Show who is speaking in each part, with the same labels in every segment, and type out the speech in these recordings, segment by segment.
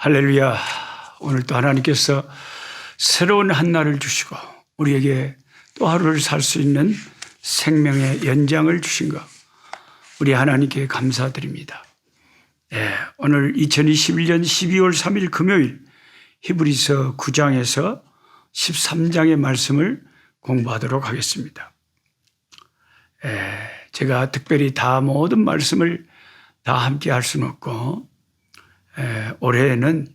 Speaker 1: 할렐루야. 오늘 또 하나님께서 새로운 한 날을 주시고 우리에게 또 하루를 살 수 있는 생명의 연장을 주신 것, 우리 하나님께 감사드립니다. 오늘 2021년 12월 3일 금요일 히브리서 9장에서 13장의 말씀을 공부하도록 하겠습니다. 제가 특별히 다 모든 말씀을 다 함께 할 수는 없고, 올해는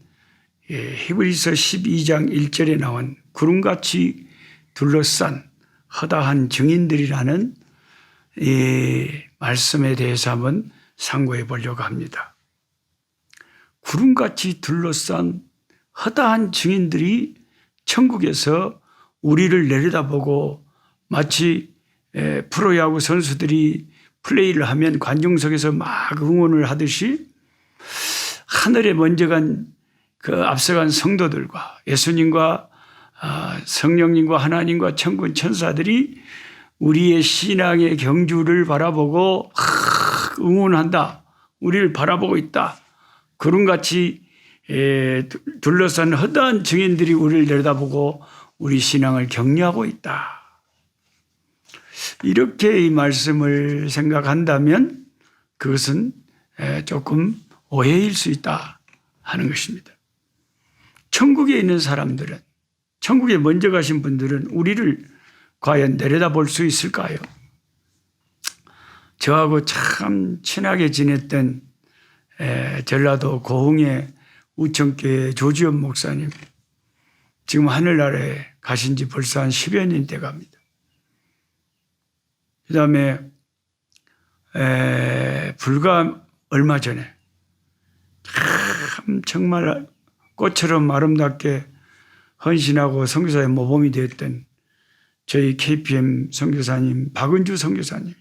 Speaker 1: 히브리서 12장 1절에 나온 구름같이 둘러싼 허다한 증인들이라는 이 말씀에 대해서 한번 상고해 보려고 합니다. 구름같이 둘러싼 허다한 증인들이 천국에서 우리를 내려다보고 마치 프로야구 선수들이 플레이를 하면 관중석에서 막 응원을 하듯이 하늘에 먼저 간 그 앞서간 성도들과 예수님과 성령님과 하나님과 천군 천사들이 우리의 신앙의 경주를 바라보고 응원한다. 우리를 바라보고 있다. 구름같이 둘러싼 허다한 증인들이 우리를 내려다보고 우리 신앙을 격려하고 있다. 이렇게 이 말씀을 생각한다면 그것은 조금 오해일 수 있다 하는 것입니다. 천국에 있는 사람들은, 천국에 먼저 가신 분들은 우리를 과연 내려다볼 수 있을까요? 저하고 참 친하게 지냈던 전라도 고흥의 우천교회 조지현 목사님, 지금 하늘나라에 가신 지 벌써 한 10여 년 돼 갑니다. 그 다음에 불과 얼마 전에 참 정말 꽃처럼 아름답게 헌신하고 선교사의 모범이 되었던 저희 KPM 선교사님 박은주 선교사님이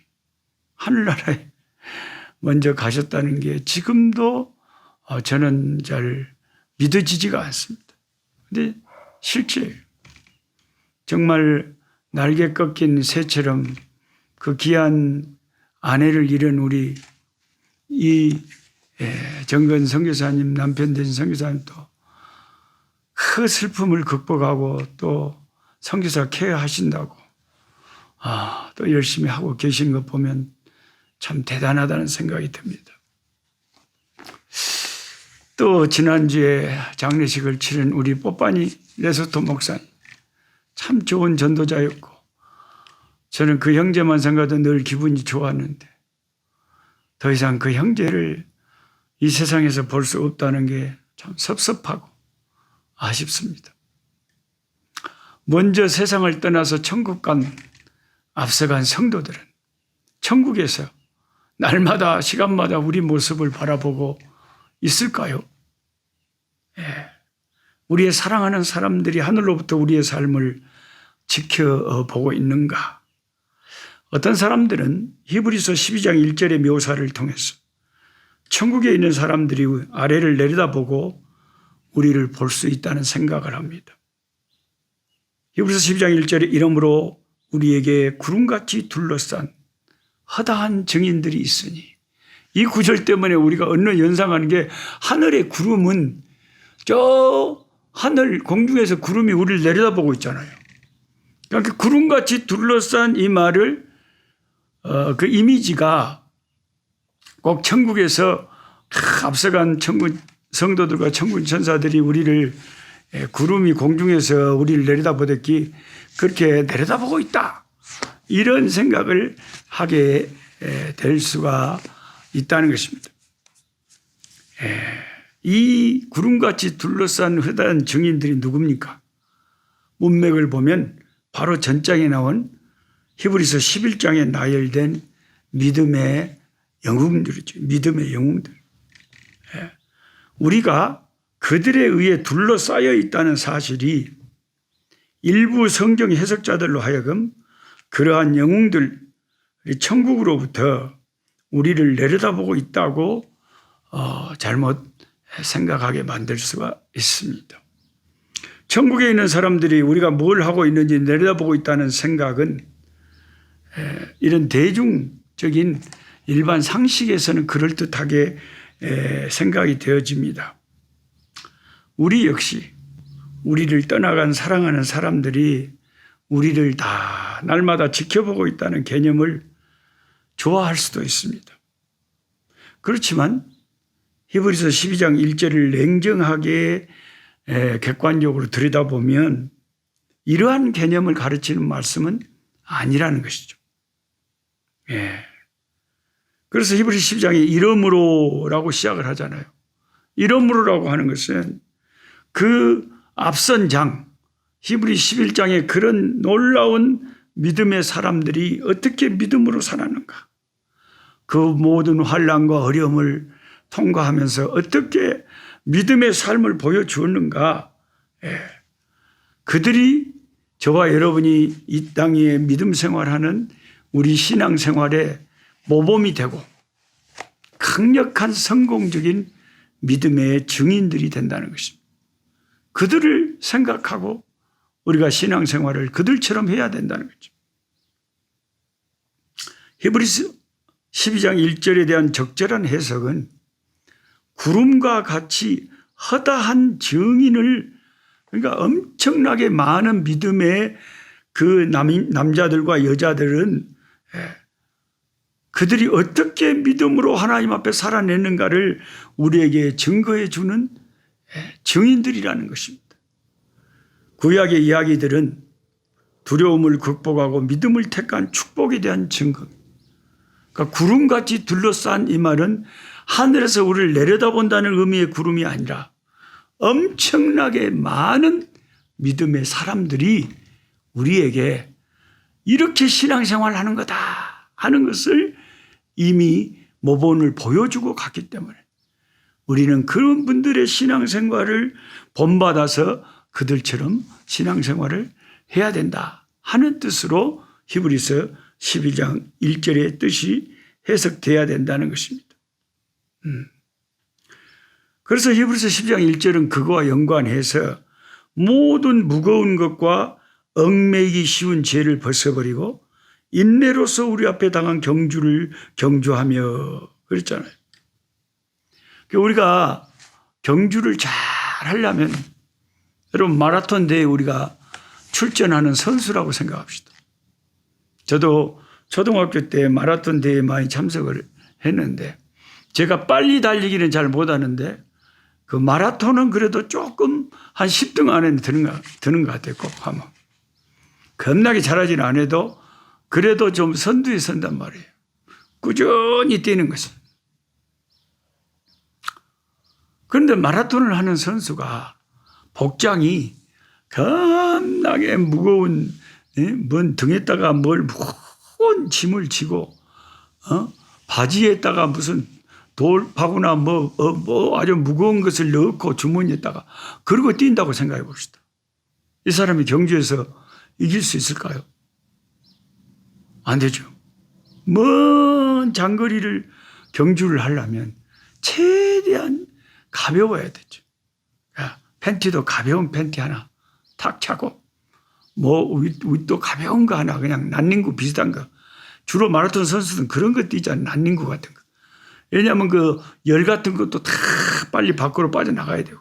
Speaker 1: 하늘나라에 먼저 가셨다는 게 지금도 저는 잘 믿어지지가 않습니다. 근데 실제예요. 정말 날개 꺾인 새처럼 그 귀한 아내를 잃은 우리 이 정건 선교사님 남편 된 선교사님도 그 슬픔을 극복하고 또 선교사 케어하신다고 또 열심히 하고 계신 것 보면 참 대단하다는 생각이 듭니다. 또 지난주에 장례식을 치른 우리 뽀빠니 레소토 목사님, 참 좋은 전도자였고 저는 그 형제만 생각해도 늘 기분이 좋았는데 더 이상 그 형제를 이 세상에서 볼 수 없다는 게 참 섭섭하고 아쉽습니다. 먼저 세상을 떠나서 천국 간 앞서간 성도들은 천국에서 날마다 시간마다 우리 모습을 바라보고 있을까요? 우리의 사랑하는 사람들이 하늘로부터 우리의 삶을 지켜보고 있는가? 어떤 사람들은 히브리서 12장 1절의 묘사를 통해서 천국에 있는 사람들이 아래를 내려다보고 우리를 볼 수 있다는 생각을 합니다. 히브리서 12장 1절에 이러므로 우리에게 구름같이 둘러싼 허다한 증인들이 있으니, 이 구절 때문에 우리가 얻는 연상하는 게 하늘의 구름은 저 하늘 공중에서 구름이 우리를 내려다보고 있잖아요. 그러니까 구름같이 둘러싼 이 말을 그 이미지가 꼭 천국에서 앞서간 천군 성도들과 천군 천사들이 우리를 구름이 공중에서 우리를 내려다보듯이 그렇게 내려다보고 있다, 이런 생각을 하게 될 수가 있다는 것입니다. 이 구름같이 둘러싼 허다한 증인들이 누굽니까? 문맥을 보면 바로 전장에 나온 히브리서 11장에 나열된 믿음의 영웅들이죠. 믿음의 영웅들. 우리가 그들에 의해 둘러싸여 있다는 사실이 일부 성경 해석자들로 하여금 그러한 영웅들이 천국으로부터 우리를 내려다보고 있다고 잘못 생각하게 만들 수가 있습니다. 천국에 있는 사람들이 우리가 뭘 하고 있는지 내려다보고 있다는 생각은 이런 대중적인 일반 상식에서는 그럴듯하게 생각이 되어집니다. 우리 역시 우리를 떠나간 사랑하는 사람들이 우리를 다 날마다 지켜보고 있다는 개념을 좋아할 수도 있습니다. 그렇지만 히브리서 12장 1절을 냉정하게 객관적으로 들여다보면 이러한 개념을 가르치는 말씀은 아니라는 것이죠. 그래서 히브리서 12장에 이러므로라고 시작을 하잖아요. 이러므로라고 하는 것은 그 앞선 장 히브리 11장에 그런 놀라운 믿음의 사람들이 어떻게 믿음으로 살았는가, 그 모든 환난과 어려움을 통과하면서 어떻게 믿음의 삶을 보여주었는가, 그들이 저와 여러분이 이 땅에 믿음 생활하는 우리 신앙 생활에 모범이 되고 강력한 성공적인 믿음의 증인들이 된다는 것입니다. 그들을 생각하고 우리가 신앙생활을 그들처럼 해야 된다는 거죠. 히브리서 12장 1절에 대한 적절한 해석은 구름과 같이 허다한 증인을, 그러니까 엄청나게 많은 믿음의 그 남자들과 여자들은 그들이 어떻게 믿음으로 하나님 앞에 살아냈는가를 우리에게 증거해 주는 증인들이라는 것입니다. 구약의 이야기들은 두려움을 극복하고 믿음을 택한 축복에 대한 증거. 그러니까 구름같이 둘러싼 이 말은 하늘에서 우리를 내려다본다는 의미의 구름이 아니라 엄청나게 많은 믿음의 사람들이 우리에게 이렇게 신앙생활을 하는 거다 하는 것을 이미 모본을 보여주고 갔기 때문에 우리는 그런 분들의 신앙생활을 본받아서 그들처럼 신앙생활을 해야 된다 하는 뜻으로 히브리서 12장 1절의 뜻이 해석돼야 된다는 것입니다. 그래서 히브리서 12장 1절은 그거와 연관해서 모든 무거운 것과 얽매이기 쉬운 죄를 벗어버리고 인내로서 우리 앞에 당한 경주를 경주하며 그랬잖아요. 우리가 경주를 잘 하려면 여러분 마라톤 대회에 우리가 출전하는 선수라고 생각합시다. 저도 초등학교 때 마라톤 대회에 많이 참석을 했는데 제가 빨리 달리기는 잘 못하는데 그 마라톤은 그래도 조금 한 10등 안에 드는 것 같아요. 꼭 하면. 겁나게 잘하지는 않아도 그래도 좀 선두에 선단 말이에요. 꾸준히 뛰는 것입니다. 그런데 마라톤을 하는 선수가 복장이 겁나게 무거운, 뭔 등에다가 뭘 무거운 짐을 지고, 바지에다가 무슨 돌파구나 뭐 아주 무거운 것을 넣고 주머니에다가 그러고 뛴다고 생각해 봅시다. 이 사람이 경주에서 이길 수 있을까요? 안 되죠. 먼 장거리를 경주를 하려면 최대한 가벼워야 되죠. 팬티도 가벼운 팬티 하나 탁 차고 윗도 가벼운 거 하나 그냥 난닝구 비슷한 거. 주로 마라톤 선수들은 그런 거 뛰잖아요. 난닝구 같은 거. 왜냐하면 그 열 같은 것도 다 빨리 밖으로 빠져나가야 되고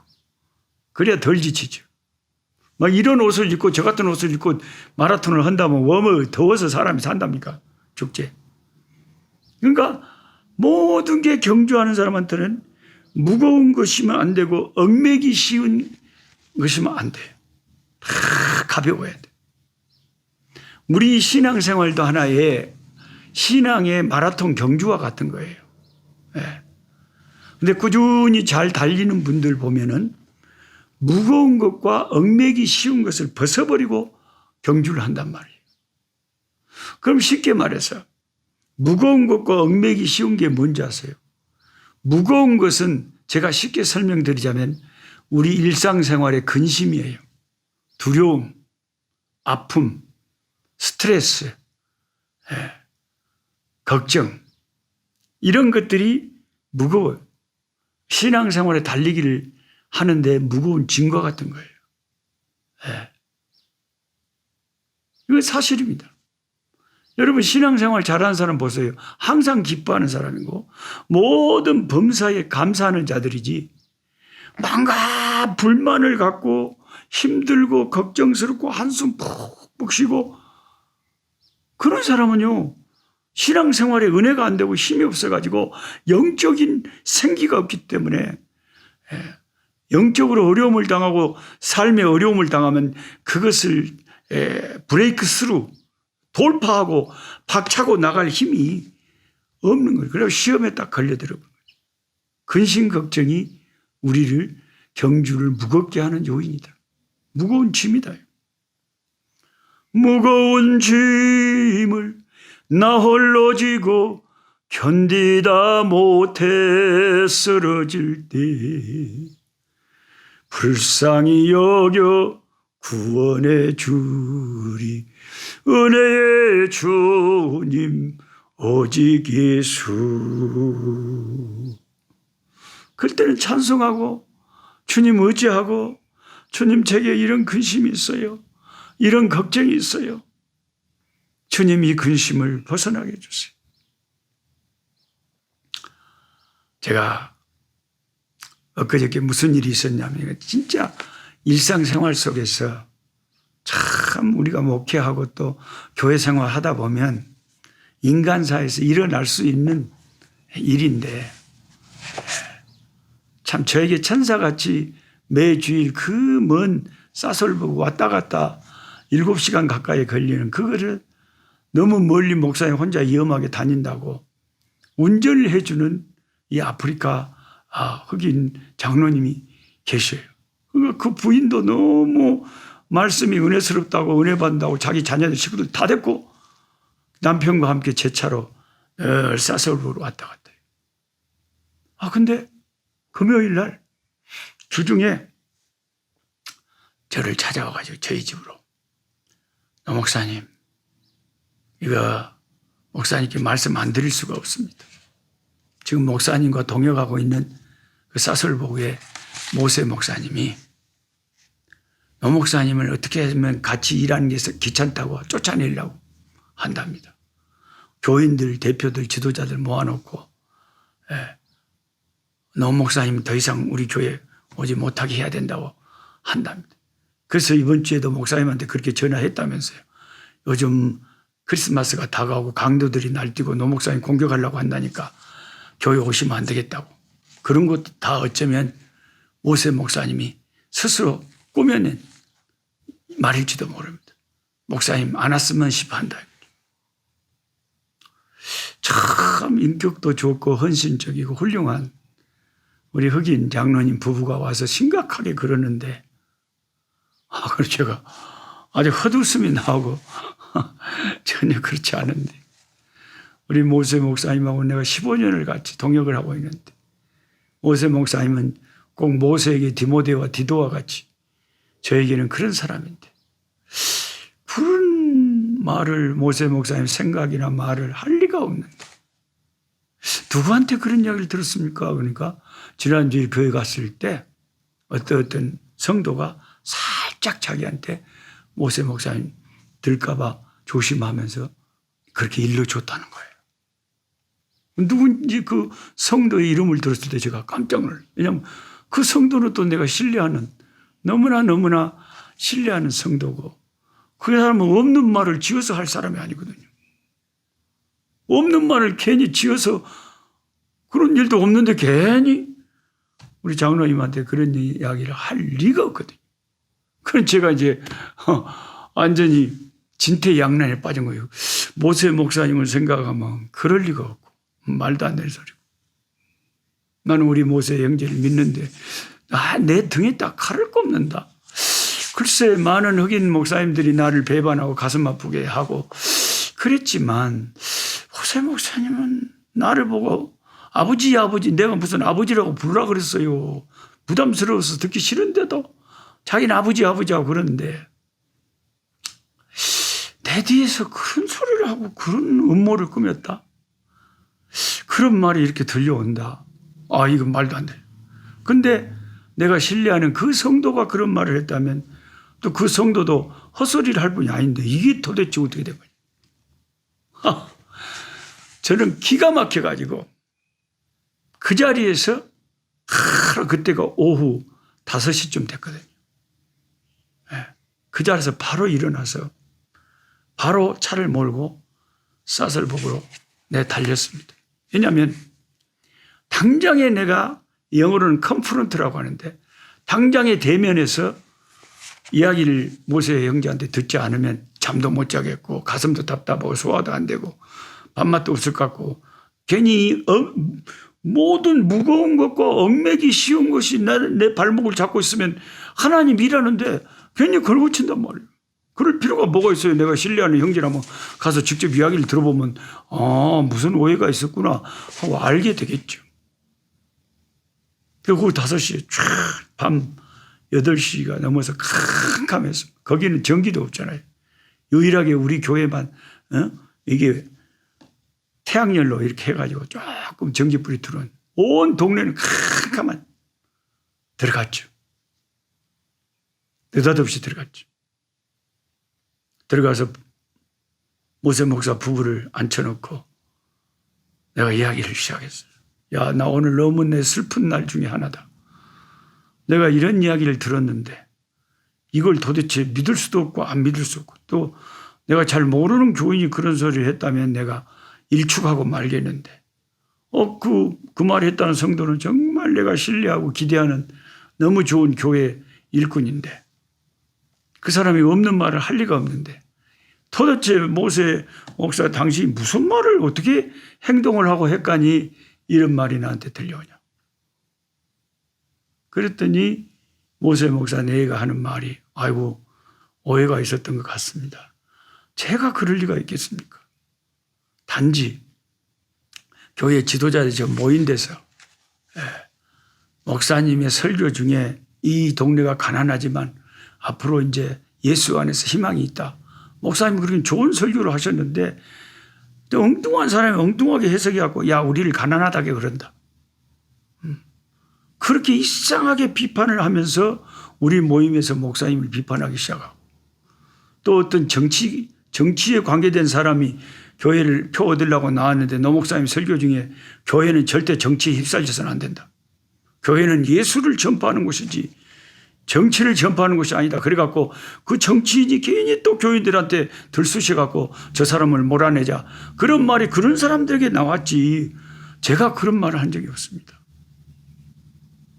Speaker 1: 그래야 덜 지치죠. 막 이런 옷을 입고 저 같은 옷을 입고 마라톤을 한다면 더워서 사람이 산답니까? 축제. 그러니까 모든 게 경주하는 사람한테는 무거운 것이면 안 되고 얽매기 쉬운 것이면 안 돼요. 다 가벼워야 돼. 우리 신앙생활도 하나의 신앙의 마라톤 경주와 같은 거예요. 근데 꾸준히 잘 달리는 분들 보면은 무거운 것과 얽매기 쉬운 것을 벗어버리고 경주를 한단 말이에요. 그럼 쉽게 말해서 무거운 것과 얽매기 쉬운 게 뭔지 아세요? 무거운 것은 제가 쉽게 설명드리자면 우리 일상생활의 근심이에요. 두려움, 아픔, 스트레스, 걱정 이런 것들이 무거워요. 신앙생활에 달리기를 하는데 무거운 짐과 같은 거예요. 이건 사실입니다. 여러분 신앙생활 잘하는 사람 보세요. 항상 기뻐하는 사람이고 모든 범사에 감사하는 자들이지 뭔가 불만을 갖고 힘들고 걱정스럽고 한숨 푹푹 쉬고 그런 사람은요, 신앙생활에 은혜가 안 되고 힘이 없어가지고 영적인 생기가 없기 때문에 영적으로 어려움을 당하고 삶의 어려움을 당하면 그것을 브레이크 스루 돌파하고 박차고 나갈 힘이 없는 거예요. 그래서 시험에 딱 걸려들어. 근심 걱정이 우리를 경주를 무겁게 하는 요인이다. 무거운 짐이다. 무거운 짐을 나 홀로 지고 견디다 못해 쓰러질 때 불쌍히 여겨 구원해 주리 은혜의 주님 오직 예수. 그때는 찬송하고 주님 의지하고 주님 제게 이런 근심이 있어요. 이런 걱정이 있어요. 주님 이 근심을 벗어나게 해주세요. 제가 엊그저께 무슨 일이 있었냐면 진짜 일상생활 속에서 참 우리가 목회하고 또 교회 생활 하다 보면 인간사에서 일어날 수 있는 일인데 참 저에게 천사같이 매주일 그 먼 싸솔보고 왔다 갔다 7시간 가까이 걸리는 그거를 너무 멀리 목사님 혼자 위험하게 다닌다고 운전을 해주는 이 아프리카 흑인 장로님이 계셔요. 그러니까 그 부인도 너무 말씀이 은혜스럽다고 은혜 받는다고 자기 자녀들 식구들 다 데리고 남편과 함께 제 차로 늘 싸솔보로 왔다 갔다 해요. 근데 금요일 날 주중에 저를 찾아와가지고 저희 집으로 노 목사님 이거 목사님께 말씀 안 드릴 수가 없습니다. 지금 목사님과 동역하고 있는 그 사설보구의 모세 목사님이 노 목사님을 어떻게 하면 같이 일하는 게 귀찮다고 쫓아내려고 한답니다. 교인들, 대표들, 지도자들 모아놓고 노 목사님 더 이상 우리 교회 오지 못하게 해야 된다고 한답니다. 그래서 이번 주에도 목사님한테 그렇게 전화했다면서요. 요즘 크리스마스가 다가오고 강도들이 날뛰고 노 목사님 공격하려고 한다니까 교회 오시면 안 되겠다고. 그런 것도 다 어쩌면 모세 목사님이 스스로 꾸며낸 말일지도 모릅니다. 목사님 안 왔으면 싶어 한다. 참 인격도 좋고 헌신적이고 훌륭한 우리 흑인 장로님 부부가 와서 심각하게 그러는데 그래서 제가 아주 헛웃음이 나오고 전혀 그렇지 않은데 우리 모세 목사님하고 내가 15년을 같이 동역을 하고 있는데 모세 목사님은 꼭 모세에게 디모데와 디도와 같이 저에게는 그런 사람인데 그런 말을 모세 목사님 생각이나 말을 할 리가 없는데 누구한테 그런 이야기를 들었습니까? 그러니까 지난주에 교회 갔을 때 어떤 성도가 살짝 자기한테 모세 목사님 들까 봐 조심하면서 그렇게 일러줬다는 거예요. 누군지 그 성도의 이름을 들었을 때 제가 깜짝 놀랐어요. 왜냐하면 그 성도는 또 내가 신뢰하는 너무나 신뢰하는 성도고 그 사람은 없는 말을 지어서 할 사람이 아니거든요. 없는 말을 괜히 지어서 그런 일도 없는데 괜히 우리 장로님한테 그런 이야기를 할 리가 없거든요. 그래서 제가 이제 완전히 진퇴양난에 빠진 거예요. 모세 목사님을 생각하면 그럴 리가 없고 말도 안 되는 소리고. 나는 우리 모세 형제를 믿는데 내 등에 딱 칼을 꼽는다. 글쎄 많은 흑인 목사님들이 나를 배반하고 가슴 아프게 하고 그랬지만 모세 목사님은 나를 보고 아버지 내가 무슨 아버지라고 부르라 그랬어요. 부담스러워서 듣기 싫은데도 자기는 아버지하고 그러는데 내 뒤에서 그런 소리를 하고 그런 음모를 꾸몄다. 그런 말이 이렇게 들려온다. 이건 말도 안 돼. 근데 내가 신뢰하는 그 성도가 그런 말을 했다면 또 그 성도도 헛소리를 할 분이 아닌데 이게 도대체 어떻게 된 거냐. 저는 기가 막혀가지고 그 자리에서 하루 그때가 오후 5시쯤 됐거든요. 그 자리에서 바로 일어나서 바로 차를 몰고 사설복으로 달렸습니다. 왜냐하면 당장에 내가 영어로는 컨프런트라고 하는데 당장에 대면해서 이야기를 모세 형제한테 듣지 않으면 잠도 못 자겠고 가슴도 답답하고 소화도 안 되고 밥맛도 없을 것 같고 괜히 모든 무거운 것과 얽매기 쉬운 것이 내 발목을 잡고 있으면 하나님 일하는데 괜히 걸고친단 말이에요. 그럴 필요가 뭐가 있어요. 내가 신뢰하는 형제라면 가서 직접 이야기를 들어보면 무슨 오해가 있었구나 하고 알게 되겠죠. 그리고 5시에 밤 8시가 넘어서 캄캄해서 거기는 전기도 없잖아요. 유일하게 우리 교회만 이게 태양열로 이렇게 해가지고 조금 전기불이 들어온 온 동네는 캄캄한 들어갔죠. 느닷없이 들어갔죠. 들어가서 모세 목사 부부를 앉혀놓고 내가 이야기를 시작했어요. 야, 나 오늘 너무 내 슬픈 날 중에 하나다. 내가 이런 이야기를 들었는데 이걸 도대체 믿을 수도 없고 안 믿을 수 없고 또 내가 잘 모르는 교인이 그런 소리를 했다면 내가 일축하고 말겠는데 그 말을 했다는 성도는 정말 내가 신뢰하고 기대하는 너무 좋은 교회 일꾼인데 그 사람이 없는 말을 할 리가 없는데 도대체 모세 목사 당신이 무슨 말을 어떻게 행동을 하고 했까니 이런 말이 나한테 들려오냐. 그랬더니 모세 목사 내가 하는 말이 아이고 오해가 있었던 것 같습니다. 제가 그럴 리가 있겠습니까? 단지 교회 지도자들이 모인 데서 목사님의 설교 중에 이 동네가 가난하지만 앞으로 이제 예수 안에서 희망이 있다. 목사님이 그렇게 좋은 설교를 하셨는데 또 엉뚱한 사람이 엉뚱하게 해석해갖고 야 우리를 가난하다게 그런다. 그렇게 이상하게 비판을 하면서 우리 모임에서 목사님을 비판하기 시작하고 또 어떤 정치에 관계된 사람이 교회를 표 얻으려고 나왔는데 노 목사님 설교 중에 교회는 절대 정치에 휩쓸려서는 안 된다. 교회는 예수를 전파하는 곳이지 정치를 전파하는 것이 아니다. 그래갖고 그 정치인이 괜히 또 교인들한테 들쑤셔갖고 저 사람을 몰아내자. 그런 말이 그런 사람들에게 나왔지. 제가 그런 말을 한 적이 없습니다.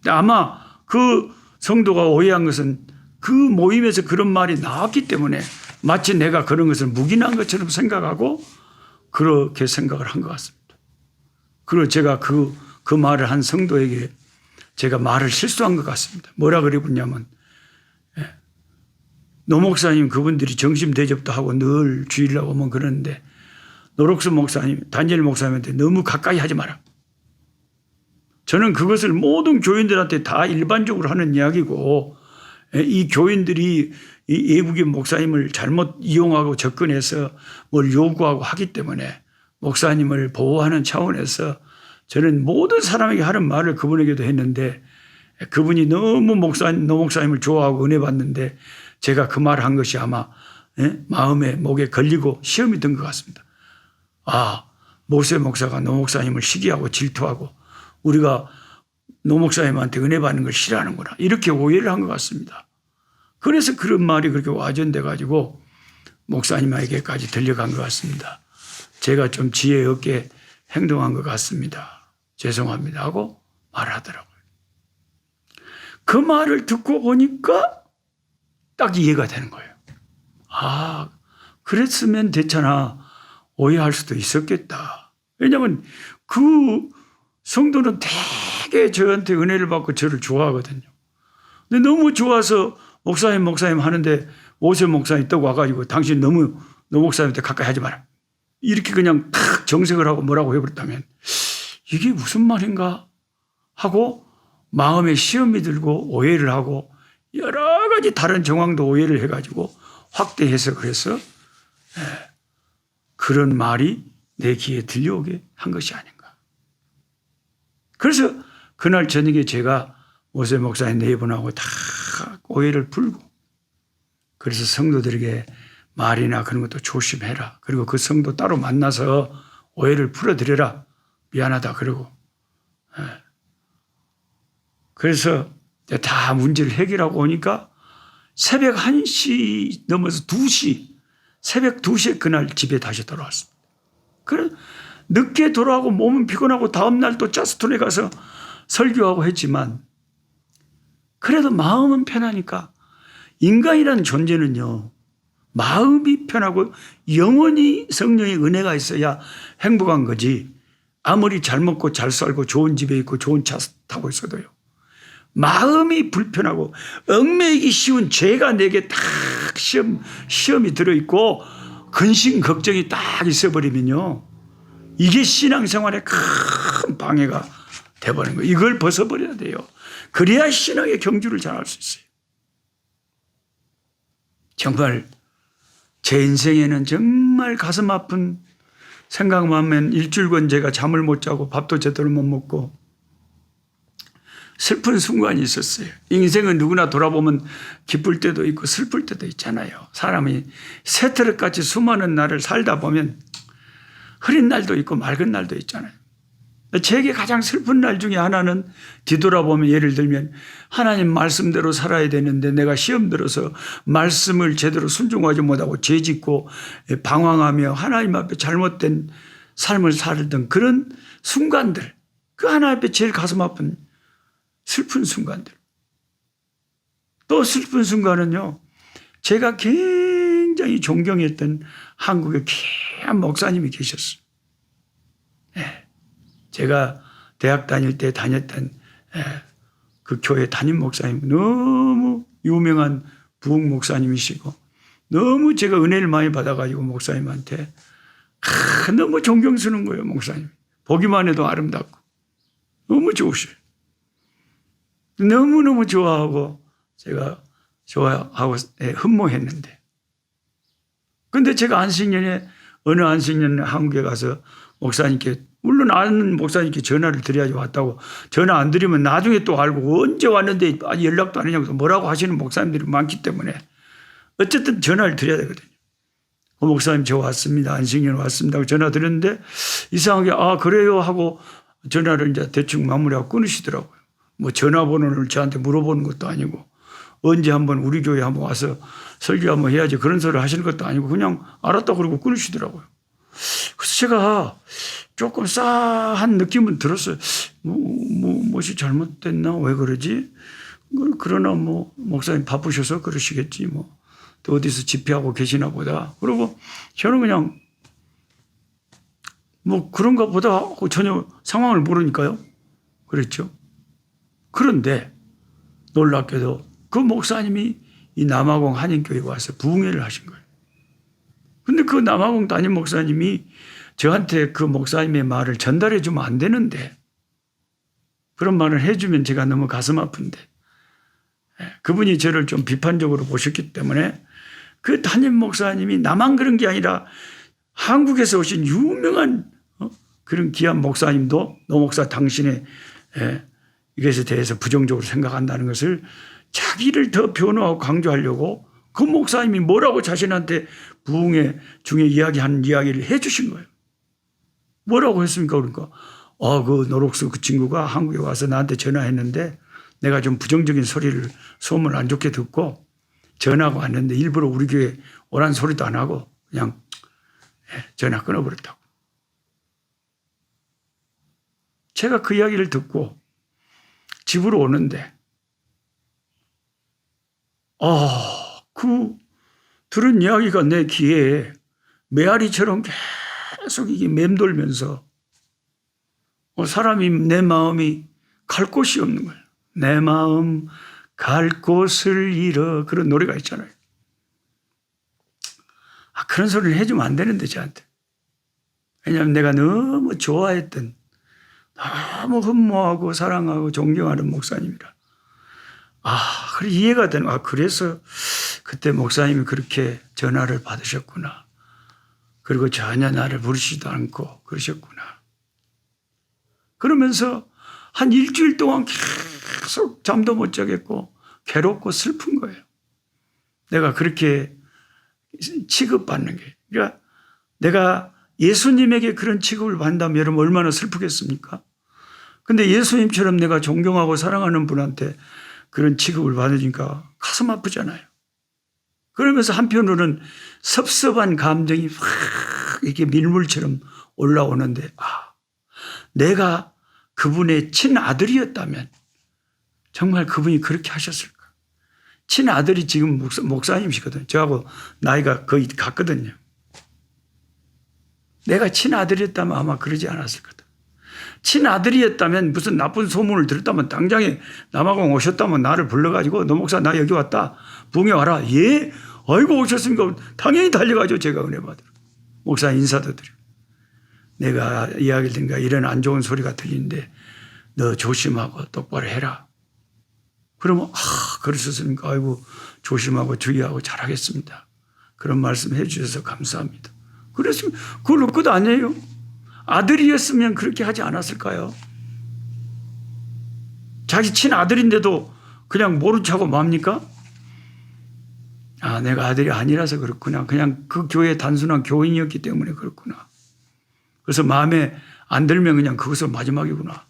Speaker 1: 아마 그 성도가 오해한 것은 그 모임에서 그런 말이 나왔기 때문에 마치 내가 그런 것을 묵인한 것처럼 생각하고 그렇게 생각을 한 것 같습니다. 그리고 제가 그 말을 한 성도에게 제가 말을 실수한 것 같습니다. 뭐라 그랬냐면 노 목사님 그분들이 정심 대접도 하고 늘 주일날 오면 그러는데 노록수 목사님, 다니엘 목사님한테 너무 가까이 하지 마라. 저는 그것을 모든 교인들한테 다 일반적으로 하는 이야기고 이 교인들이 이 외국인 목사님을 잘못 이용하고 접근해서 뭘 요구하고 하기 때문에 목사님을 보호하는 차원에서 저는 모든 사람에게 하는 말을 그분에게도 했는데 그분이 너무 노 목사님을 좋아하고 은혜 받는데 제가 그 말을 한 것이 아마 마음에 목에 걸리고 시험이 든 것 같습니다. 아, 모세 목사가 노 목사님을 시기하고 질투하고 우리가 노 목사님한테 은혜 받는 걸 싫어하는구나. 이렇게 오해를 한 것 같습니다. 그래서 그런 말이 그렇게 와전돼 가지고 목사님에게까지 들려간 것 같습니다. 제가 좀 지혜 없게 행동한 것 같습니다. 죄송합니다 하고 말하더라고요. 그 말을 듣고 보니까 딱 이해가 되는 거예요. 아, 그랬으면 됐잖아. 오해할 수도 있었겠다. 왜냐하면 그 성도는 되게 저한테 은혜를 받고 저를 좋아하거든요. 근데 너무 좋아서 목사님 하는데 모세 목사님 딱 와가지고 당신 너무 노 목사님한테 가까이 하지 마라. 이렇게 그냥 탁 정색을 하고 뭐라고 해버렸다면 이게 무슨 말인가 하고 마음에 시험이 들고 오해를 하고 여러 가지 다른 정황도 오해를 해가지고 확대 해석을 해서 그런 말이 내 귀에 들려오게 한 것이 아닌가. 그래서 그날 저녁에 제가 모세 목사님 네 분하고 다 오해를 풀고 그래서 성도들에게 말이나 그런 것도 조심해라. 그리고 그 성도 따로 만나서 오해를 풀어드려라. 미안하다. 그러고 그래서 다 문제를 해결하고 오니까 새벽 1시 넘어서 2시, 새벽 2시에 그날 집에 다시 돌아왔습니다. 그래, 늦게 돌아오고 몸은 피곤하고 다음날 또 자스톤에 가서 설교하고 했지만 그래도 마음은 편하니까 인간이라는 존재는요, 마음이 편하고 영원히 성령의 은혜가 있어야 행복한 거지. 아무리 잘 먹고 잘 살고 좋은 집에 있고 좋은 차 타고 있어도요, 마음이 불편하고 얽매이기 쉬운 죄가 내게 딱 시험이 들어있고 근심 걱정이 딱 있어버리면요, 이게 신앙생활에 큰 방해가 돼버리는 거예요. 이걸 벗어버려야 돼요. 그래야 신앙의 경주를 잘할 수 있어요. 정말 제 인생에는 정말 가슴 아픈 생각만 하면 일주일간 제가 잠을 못 자고 밥도 제대로 못 먹고 슬픈 순간이 있었어요. 인생은 누구나 돌아보면 기쁠 때도 있고 슬플 때도 있잖아요. 사람이 새트럭같이 수많은 날을 살다 보면 흐린 날도 있고 맑은 날도 있잖아요. 제게 가장 슬픈 날 중에 하나는 뒤돌아보면, 예를 들면 하나님 말씀대로 살아야 되는데 내가 시험 들어서 말씀을 제대로 순종하지 못하고 죄짓고 방황하며 하나님 앞에 잘못된 삶을 살던 그런 순간들, 그 하나님 앞에 제일 가슴 아픈 슬픈 순간들. 또 슬픈 순간은요, 제가 굉장히 존경했던 한국의 귀한 목사님이 계셨어요. 네. 제가 대학 다닐 때 다녔던 그 교회 담임 목사님, 너무 유명한 부흥 목사님이시고 너무 제가 은혜를 많이 받아가지고 목사님한테 너무 존경스러운 거예요. 목사님 보기만 해도 아름답고 너무 좋으셔요. 너무너무 좋아하고 제가 좋아하고 흠모했는데, 근데 제가 안식년에 어느 안식년 한국에 가서 목사님께, 물론 아는 목사님께 전화를 드려야지 왔다고, 전화 안 드리면 나중에 또 알고 언제 왔는데 아직 연락도 안 하냐고 뭐라고 하시는 목사님들이 많기 때문에 어쨌든 전화를 드려야 되거든요. 목사님 저 왔습니다. 안식년 왔습니다. 하고 전화 드렸는데 이상하게 그래요 하고 전화를 이제 대충 마무리하고 끊으시더라고요. 뭐 전화번호를 저한테 물어보는 것도 아니고 언제 한번 우리 교회 한번 와서 설교 한번 해야지 그런 소리를 하시는 것도 아니고 그냥 알았다 그러고 끊으시더라고요. 그래서 제가 조금 싸한 느낌은 들었어요. 무엇이 잘못됐나? 왜 그러지? 그러나 목사님 바쁘셔서 그러시겠지. 또 어디서 집회하고 계시나 보다. 그리고 저는 그냥 그런가 보다 하고 전혀 상황을 모르니까요. 그랬죠. 그런데 놀랍게도 그 목사님이 이 남아공 한인교회에 와서 부흥회를 하신 거예요. 근데 그 남아공 담임 목사님이 저한테 그 목사님의 말을 전달해 주면 안 되는데 그런 말을 해주면 제가 너무 가슴 아픈데 그분이 저를 좀 비판적으로 보셨기 때문에 그 담임 목사님이 나만 그런 게 아니라 한국에서 오신 유명한 그런 귀한 목사님도 노 목사 당신의 이것에 대해서 부정적으로 생각한다는 것을 자기를 더 변호하고 강조하려고 그 목사님이 뭐라고 자신한테 부흥회 중에 이야기하는 이야기를 해 주신 거예요. 뭐라고 했습니까? 그러니까 그 노록스 그 친구가 한국에 와서 나한테 전화했는데 내가 좀 부정적인 소문을 안 좋게 듣고 전화가 왔는데 일부러 우리 교회 오란 소리도 안 하고 그냥 전화 끊어버렸다고. 제가 그 이야기를 듣고 집으로 오는데 그 들은 이야기가 내 귀에 메아리처럼 계속 이게 맴돌면서 사람이 내 마음이 갈 곳이 없는 거예요. 내 마음 갈 곳을 잃어, 그런 노래가 있잖아요. 그런 소리를 해주면 안 되는데 저한테. 왜냐하면 내가 너무 좋아했던, 너무 흠모하고 사랑하고 존경하는 목사님이라. 그래 이해가 되는. 그래서 그때 목사님이 그렇게 전화를 받으셨구나. 그리고 전혀 나를 부르시지도 않고 그러셨구나. 그러면서 한 일주일 동안 계속 잠도 못 자겠고 괴롭고 슬픈 거예요. 내가 그렇게 취급받는 게. 그러니까 내가 예수님에게 그런 취급을 받는다면 여러분 얼마나 슬프겠습니까? 근데 예수님처럼 내가 존경하고 사랑하는 분한테 그런 취급을 받으니까 가슴 아프잖아요. 그러면서 한편으로는 섭섭한 감정이 확 이렇게 밀물처럼 올라오는데, 내가 그분의 친아들이었다면 정말 그분이 그렇게 하셨을까? 친아들이 지금 목사님이시거든요. 저하고 나이가 거의 같거든요. 내가 친아들이었다면 아마 그러지 않았을 거다. 친아들이었다면 무슨 나쁜 소문을 들었다면 당장에 남아공 오셨다면 나를 불러가지고 너 목사 나 여기 왔다. 부흥회 와라. 예? 아이고 오셨습니까? 당연히 달려가죠. 제가 은혜 받으러. 목사 인사도 드리고. 내가 이야기를 듣니까 이런 안 좋은 소리가 들리는데 너 조심하고 똑바로 해라. 그러면 그러셨습니까? 아이고 조심하고 주의하고 잘하겠습니다. 그런 말씀 해 주셔서 감사합니다. 그랬으면 그걸로 끝 아니에요? 아들이었으면 그렇게 하지 않았을까요? 자기 친아들인데도 그냥 모른 척하고 맙니까? 내가 아들이 아니라서 그렇구나. 그냥 그 교회의 단순한 교인이었기 때문에 그렇구나. 그래서 마음에 안 들면 그냥 그것은 마지막이구나.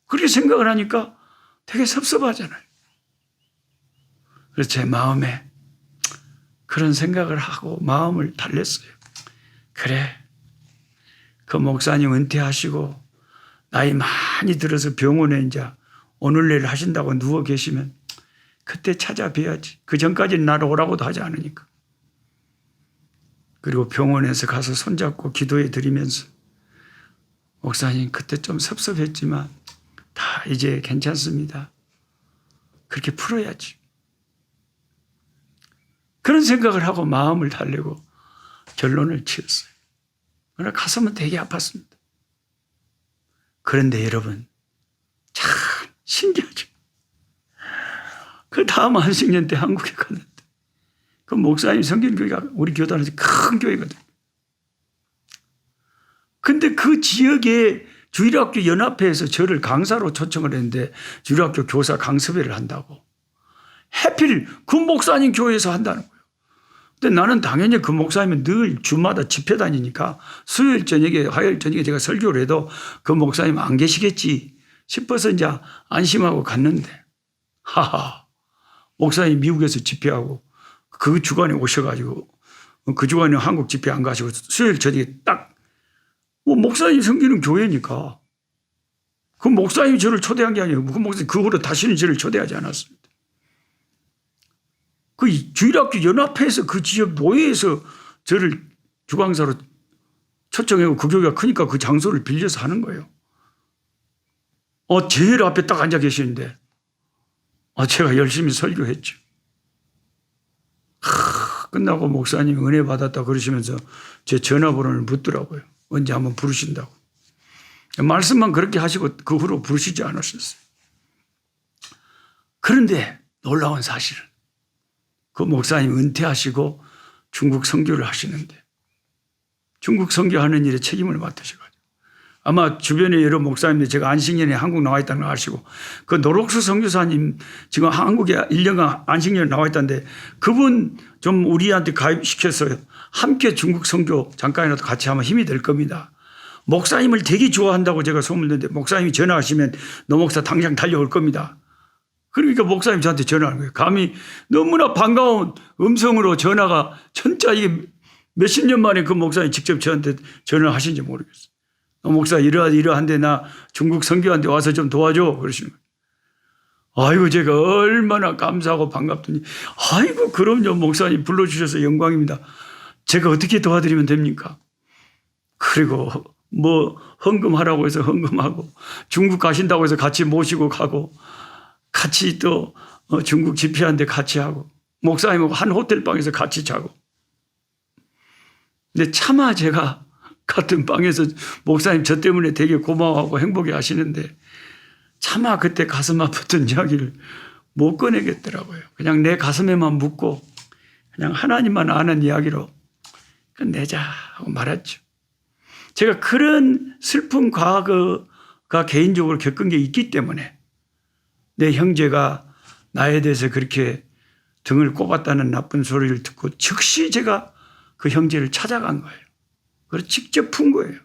Speaker 1: 그렇게 생각을 하니까 되게 섭섭하잖아요. 그래서 제 마음에 그런 생각을 하고 마음을 달랬어요. 그래, 그 목사님 은퇴하시고 나이 많이 들어서 병원에 이제 오늘 내일 하신다고 누워 계시면 그때 찾아뵈야지. 그 전까지는 나를 오라고도 하지 않으니까. 그리고 병원에서 가서 손잡고 기도해 드리면서 목사님 그때 좀 섭섭했지만 다 이제 괜찮습니다. 그렇게 풀어야지. 그런 생각을 하고 마음을 달래고 결론을 지었어요. 그러나 가슴은 되게 아팠습니다. 그런데 여러분 참 신기하죠. 그 다음 안식년 때 한국에 갔는데 그 목사님 성결교회가 우리 교단에서 큰 교회거든요. 근데 그 지역에 주일학교 연합회에서 저를 강사로 초청을 했는데 주일학교 교사 강습회를 한다고. 하필 그 목사님 교회에서 한다는 거예요. 근데 나는 당연히 그 목사님은 늘 주마다 집회 다니니까 수요일 저녁에 화요일 저녁에 제가 설교를 해도 그 목사님 안 계시겠지 싶어서 이제 안심하고 갔는데 목사님 미국에서 집회하고 그 주간에 오셔가지고 그 주간에 한국 집회 안 가시고 수요일 저녁에 딱 목사님 섬기는 교회니까 그 목사님이 저를 초대한 게 아니에요. 그 목사님 그 후로 다시는 저를 초대하지 않았습니다. 그 주일학교 연합회에서 그 지역 노예에서 저를 주강사로 초청하고 그 교회가 크니까 그 장소를 빌려서 하는 거예요. 제일 앞에 딱 앉아 계시는데 제가 열심히 설교했죠. 끝나고 목사님 은혜 받았다 그러시면서 제 전화번호를 묻더라고요. 언제 한번 부르신다고. 말씀만 그렇게 하시고 그 후로 부르시지 않으셨어요. 그런데 놀라운 사실은 그 목사님 은퇴하시고 중국 선교를 하시는데 중국 선교하는 일에 책임을 맡으셔가지고 아마 주변에 여러 목사님들 제가 안식년에 한국 나와 있다는 걸 아시고 그 노록수 선교사님 지금 한국에 1년간 안식년에 나와 있다는데 그분 좀 우리한테 가입시켜서 함께 중국 선교 잠깐이라도 같이 하면 힘이 될 겁니다. 목사님을 되게 좋아한다고 제가 소문 냈는데 목사님이 전화하시면 너 목사 당장 달려올 겁니다. 그러니까 목사님 저한테 전화하는 거예요. 감히 너무나 반가운 음성으로 전화가 진짜 이게 몇십 년 만에 그 목사님이 직접 저한테 전화를 하신지 모르겠어요. 목사 이러한데 나 중국 선교한테 와서 좀 도와줘 그러시는 거예요. 아이고 제가 얼마나 감사하고 반갑더니 아이고 그럼요 목사님 불러주셔서 영광입니다. 제가 어떻게 도와드리면 됩니까? 그리고 뭐 헌금하라고 해서 헌금하고 중국 가신다고 해서 같이 모시고 가고 같이 또 중국 집회하는데 같이 하고 목사님하고 한 호텔방에서 같이 자고 근데 차마 제가 같은 방에서 목사님 저 때문에 되게 고마워하고 행복해 하시는데 차마 그때 가슴 아팠던 이야기를 못 꺼내겠더라고요. 그냥 내 가슴에만 묻고 그냥 하나님만 아는 이야기로 끝내자 하고 말았죠. 제가 그런 슬픈 과거가 개인적으로 겪은 게 있기 때문에 내 형제가 나에 대해서 그렇게 등을 꼽았다는 나쁜 소리를 듣고 즉시 제가 그 형제를 찾아간 거예요. 그래서 직접 푼 거예요.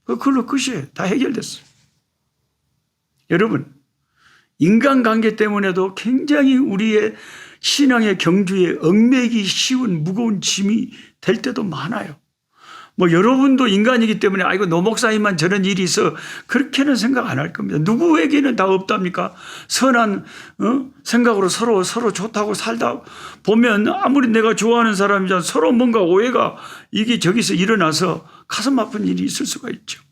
Speaker 1: 그걸로 끝이에요. 다 해결됐어요. 여러분, 인간관계 때문에도 굉장히 우리의 신앙의 경주에 얽매이기 쉬운 무거운 짐이 될 때도 많아요. 뭐 여러분도 인간이기 때문에 아이고 노 목사님만 저런 일이 있어 그렇게는 생각 안 할 겁니다. 누구에게는 다 없답니까? 선한 생각으로 서로 좋다고 살다 보면 아무리 내가 좋아하는 사람이지만 서로 뭔가 오해가 이게 저기서 일어나서 가슴 아픈 일이 있을 수가 있죠.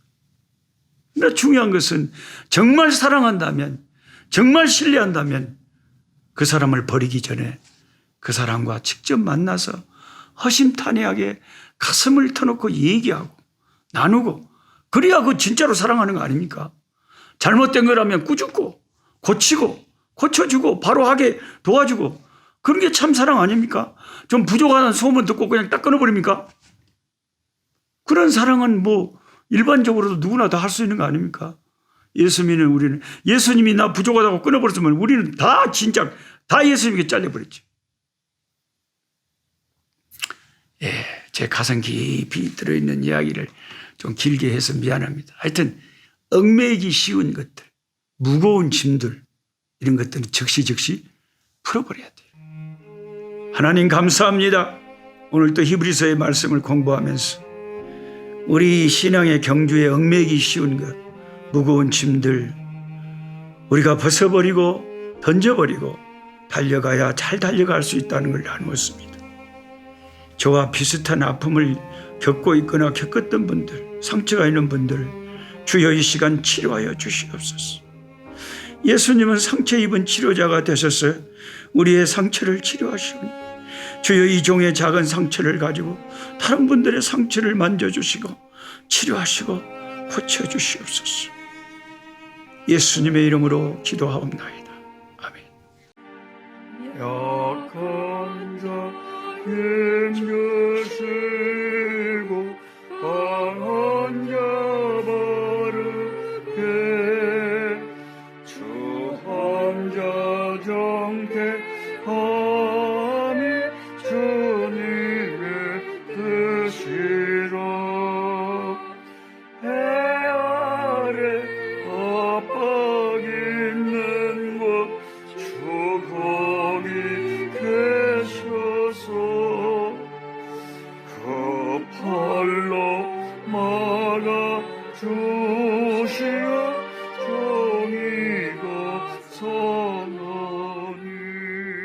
Speaker 1: 그러나 중요한 것은 정말 사랑한다면, 정말 신뢰한다면 그 사람을 버리기 전에 그 사람과 직접 만나서 허심탄회하게 가슴을 터놓고 얘기하고 나누고, 그래야 그 진짜로 사랑하는 거 아닙니까? 잘못된 거라면 꾸짖고 고치고 고쳐주고 바로 하게 도와주고, 그런 게 참 사랑 아닙니까? 좀 부족하다는 소문 듣고 그냥 딱 끊어버립니까? 그런 사랑은 뭐 일반적으로도 누구나 다 할 수 있는 거 아닙니까? 예수 믿는 우리는, 예수님이 나 부족하다고 끊어버렸으면 우리는 다 진짜 다 예수님께 잘려버렸죠. 예, 제 가슴 깊이 들어있는 이야기를 좀 길게 해서 미안합니다. 하여튼 얽매이기 쉬운 것들, 무거운 짐들, 이런 것들은 즉시 풀어버려야 돼요. 하나님 감사합니다. 오늘 또 히브리서의 말씀을 공부하면서 우리 신앙의 경주에 얽매이기 쉬운 것, 무거운 짐들 우리가 벗어버리고 던져버리고 달려가야 잘 달려갈 수 있다는 걸 나누었습니다. 저와 비슷한 아픔을 겪고 있거나 겪었던 분들, 상처가 있는 분들, 주여 이 시간 치료하여 주시옵소서. 예수님은 상처 입은 치료자가 되셔서 우리의 상처를 치료하시오니 주여 이 종의 작은 상처를 가지고 다른 분들의 상처를 만져주시고 치료하시고 고쳐주시옵소서. 예수님의 이름으로 기도하옵나이다. 아멘. 약한 자 힘주시고 강한 자 바르게 주한 자 정케함이 주님의 뜻이라. 해 아래 압박 있는 곳 주 거기 계셔서 그 팔로 막아 주시어 종이가